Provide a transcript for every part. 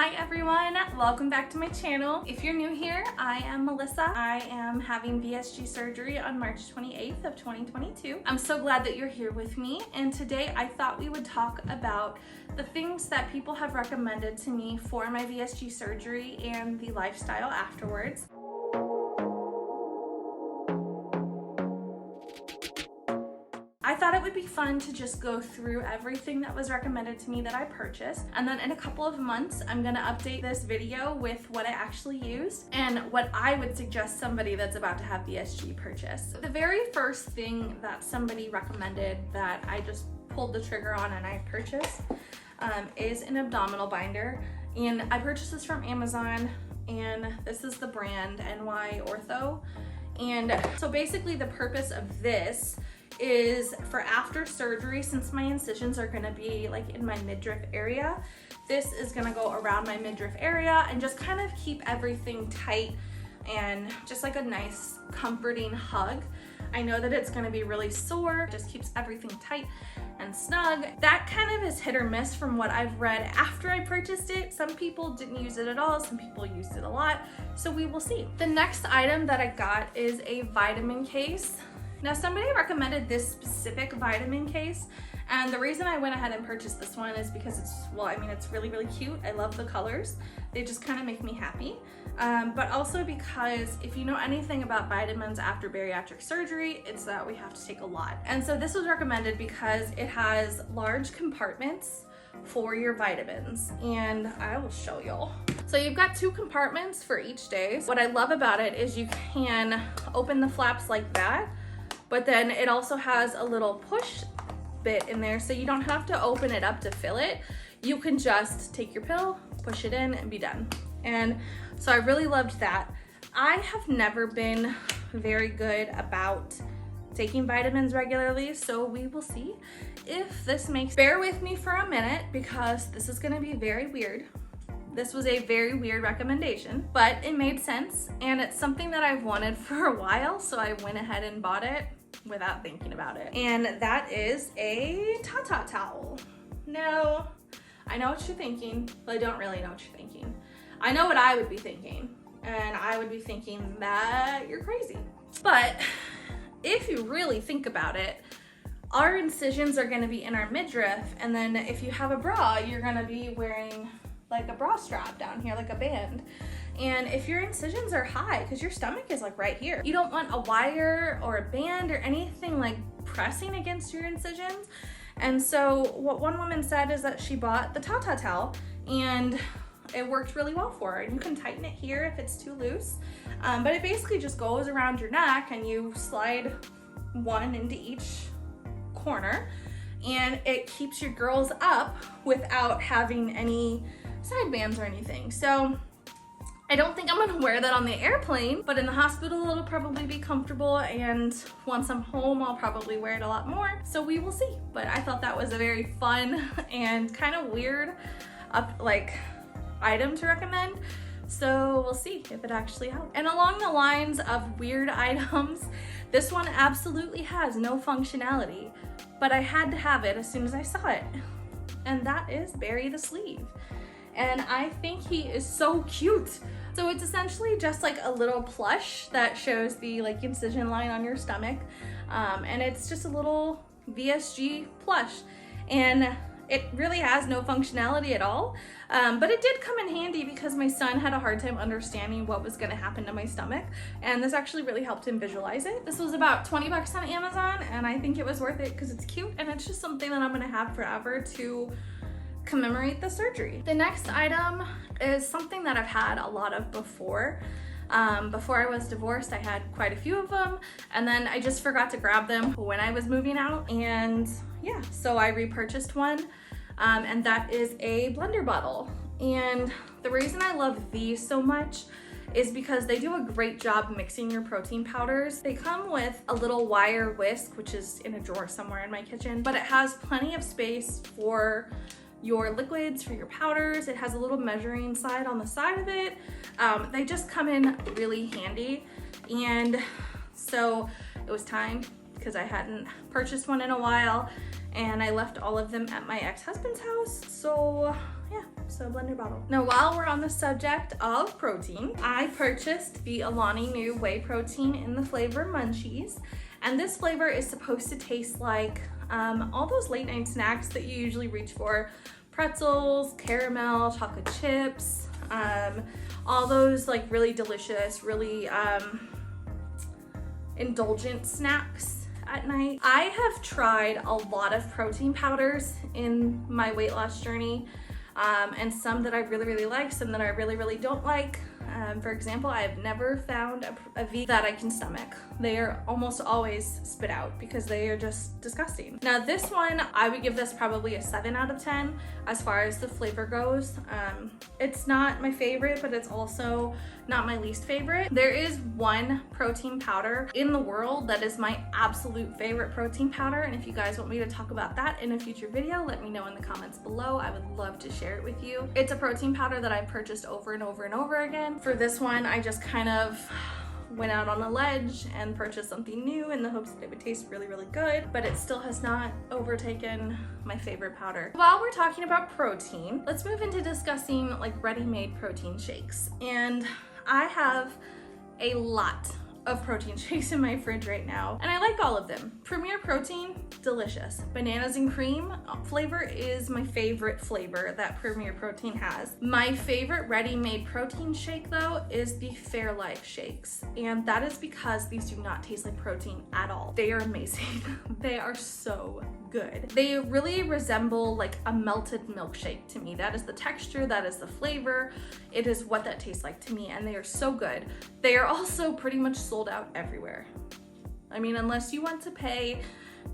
Hi everyone, welcome back to my channel. If you're new here, I am Melissa. I am having VSG surgery on March 28th of 2022. I'm so glad that you're here with me, and today I thought we would talk about the things that people have recommended to me for my VSG surgery and the lifestyle afterwards. I thought it would be fun to just go through everything that was recommended to me that I purchased, and then in a couple of months I'm gonna update this video with what I actually used and what I would suggest somebody that's about to have VSG purchase. The very first thing that somebody recommended that I just pulled the trigger on and I purchased is an abdominal binder, and I purchased this from Amazon, and this is the brand NY Ortho. And so basically the purpose of this is for after surgery, since my incisions are gonna be like in my midriff area. This is gonna go around my midriff area and just kind of keep everything tight and just like a nice comforting hug. I know that it's gonna be really sore, just keeps everything tight and snug. That kind of is hit or miss from what I've read after I purchased it. Some people didn't use it at all, some people used it a lot, so we will see. The next item that I got is a vitamin case. Now, somebody recommended this specific vitamin case, and the reason I went ahead and purchased this one is because it's really, really cute. I love the colors. They just kind of make me happy. But also because if you know anything about vitamins after bariatric surgery, it's that we have to take a lot. And so this was recommended because it has large compartments for your vitamins, and I will show y'all. So you've got 2 compartments for each day. What I love about it is you can open the flaps like that, but then it also has a little push bit in there, so you don't have to open it up to fill it. You can just take your pill, push it in, and be done. And so I really loved that. I have never been very good about taking vitamins regularly, so we will see if this makes. Bear with me for a minute because this is gonna be very weird. This was a very weird recommendation, but it made sense, and it's something that I've wanted for a while, so I went ahead and bought it without thinking about it. And that is a Tata towel. Now, I know what you're thinking, but I don't really know what you're thinking. I know what I would be thinking, and I would be thinking that you're crazy. But if you really think about it, our incisions are gonna be in our midriff, and then if you have a bra, you're gonna be wearing like a bra strap down here, like a band. And if your incisions are high, because your stomach is like right here, you don't want a wire or a band or anything like pressing against your incisions. And so what one woman said is that she bought the Tata towel and it worked really well for her. And you can tighten it here if it's too loose, but it basically just goes around your neck and you slide one into each corner, and it keeps your girls up without having any side bands or anything. So I don't think I'm gonna wear that on the airplane, but in the hospital it'll probably be comfortable, and once I'm home I'll probably wear it a lot more, so we will see. But I thought that was a very fun and kind of weird item to recommend, so we'll see if it actually helps. And along the lines of weird items, this one absolutely has no functionality, but I had to have it as soon as I saw it, and that is Brady the Sleeve. And I think he is so cute. So it's essentially just like a little plush that shows the like incision line on your stomach. And it's just a little VSG plush. And it really has no functionality at all. But it did come in handy because my son had a hard time understanding what was gonna happen to my stomach. And this actually really helped him visualize it. This was about 20 bucks on Amazon, and I think it was worth it because it's cute and it's just something that I'm gonna have forever to commemorate the surgery. The next item is something that I've had a lot of before. Before I was divorced, I had quite a few of them, and then I just forgot to grab them when I was moving out, and yeah, so I repurchased one, and that is a blender bottle. And the reason I love these so much is because they do a great job mixing your protein powders. They come with a little wire whisk, which is in a drawer somewhere in my kitchen, but it has plenty of space for your liquids, for your powders. It has a little measuring slide on the side of it. They just come in really handy. And so it was time, because I hadn't purchased one in a while, and I left all of them at my ex-husband's house. So yeah, so a blender bottle. Now, while we're on the subject of protein, I purchased the Alani Nu whey protein in the flavor Munchies. And this flavor is supposed to taste like all those late night snacks that you usually reach for. Pretzels, caramel, chocolate chips, all those like really delicious, really indulgent snacks at night. I have tried a lot of protein powders in my weight loss journey, and some that I really like, some that I really don't like. For example, I have never found a V that I can stomach. They are almost always spit out because they are just disgusting. Now this one, I would give this probably a 7 out of 10 as far as the flavor goes. It's not my favorite, but it's also not my least favorite. There is one protein powder in the world that is my absolute favorite protein powder, and if you guys want me to talk about that in a future video, let me know in the comments below. I would love to share it with you. It's a protein powder that I've purchased over and over again. For this one, I just kind of went out on a ledge and purchased something new in the hopes that it would taste really good, but it still has not overtaken my favorite powder. While we're talking about protein, let's move into discussing like ready-made protein shakes. And I have a lot of protein shakes in my fridge right now, and I like all of them. Premier Protein, delicious. Bananas and cream flavor is my favorite flavor that Premier Protein has. My favorite ready-made protein shake though is the Fairlife shakes, and that is because these do not taste like protein at all. They are amazing. They are so good. They really resemble like a melted milkshake to me. That is the texture, that is the flavor. It is what that tastes like to me, and they are so good. They are also pretty much sold out everywhere. I mean, unless you want to pay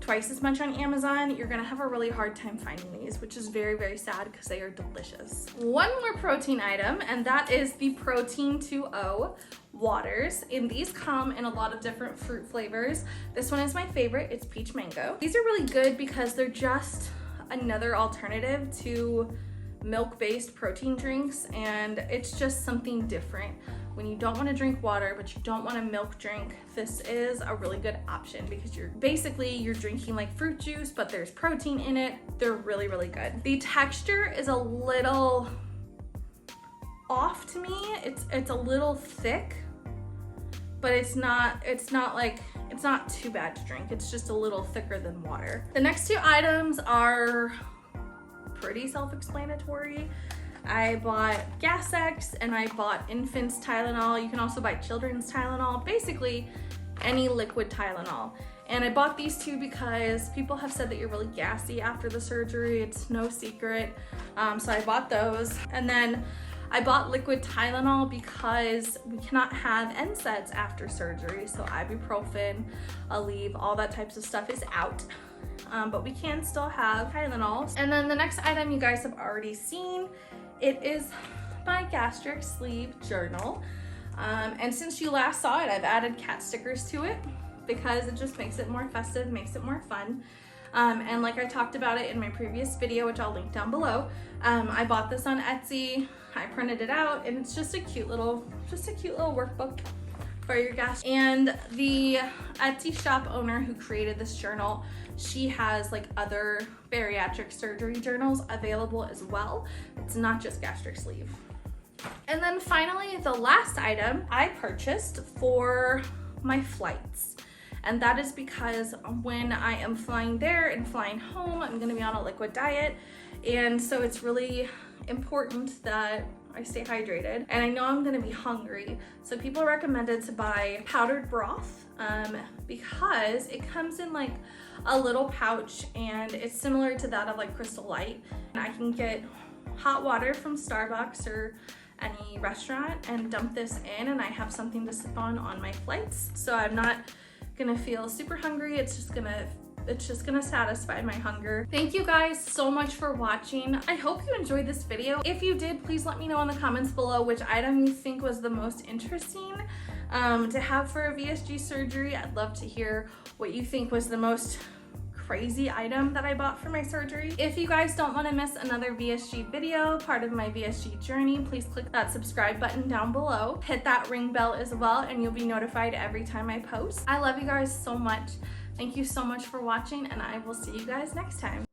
twice as much on Amazon, you're gonna have a really hard time finding these, which is very sad because they are delicious. One more protein item, and that is the Protein 2O waters, and these come in a lot of different fruit flavors. This one is my favorite. It's peach mango. These are really good because they're just another alternative to milk-based protein drinks, and it's just something different. When you don't want to drink water but you don't want a milk drink, this is a really good option because you're drinking like fruit juice, but there's protein in it. They're really good. The texture is a little off to me. It's a little thick, but it's not too bad to drink. It's just a little thicker than water. The next two items are pretty self-explanatory. I bought Gas X and I bought infants Tylenol. You can also buy children's Tylenol, basically any liquid Tylenol. And I bought these two because people have said that you're really gassy after the surgery. It's no secret. So I bought those. And then I bought liquid Tylenol because we cannot have NSAIDs after surgery. So ibuprofen, Aleve, all that types of stuff is out. But we can still have Tylenol. And then the next item you guys have already seen. It is my gastric sleeve journal. And since you last saw it, I've added cat stickers to it because it just makes it more festive, makes it more fun. And like I talked about it in my previous video, which I'll link down below, I bought this on Etsy. I printed it out, and it's just a cute little workbook for your gastro. And the Etsy shop owner who created this journal, she has like other bariatric surgery journals available as well. It's not just gastric sleeve. And then finally, the last item I purchased for my flights. And that is because when I am flying there and flying home, I'm gonna be on a liquid diet. And so it's really important that I stay hydrated, and I know I'm gonna be hungry. So people recommended to buy powdered broth because it comes in like a little pouch, and it's similar to that of like Crystal Light. And I can get hot water from Starbucks or any restaurant and dump this in, and I have something to sip on my flights. So I'm not gonna feel super hungry. It's just gonna satisfy my hunger. Thank you guys so much for watching. I hope you enjoyed this video. If you did, please let me know in the comments below which item you think was the most interesting to have for a VSG surgery. I'd love to hear what you think was the most crazy item that I bought for my surgery. If you guys don't want to miss another VSG video, part of my VSG journey, please click that subscribe button down below. Hit that ring bell as well, and you'll be notified every time I post. I love you guys so much. Thank you so much for watching, and I will see you guys next time.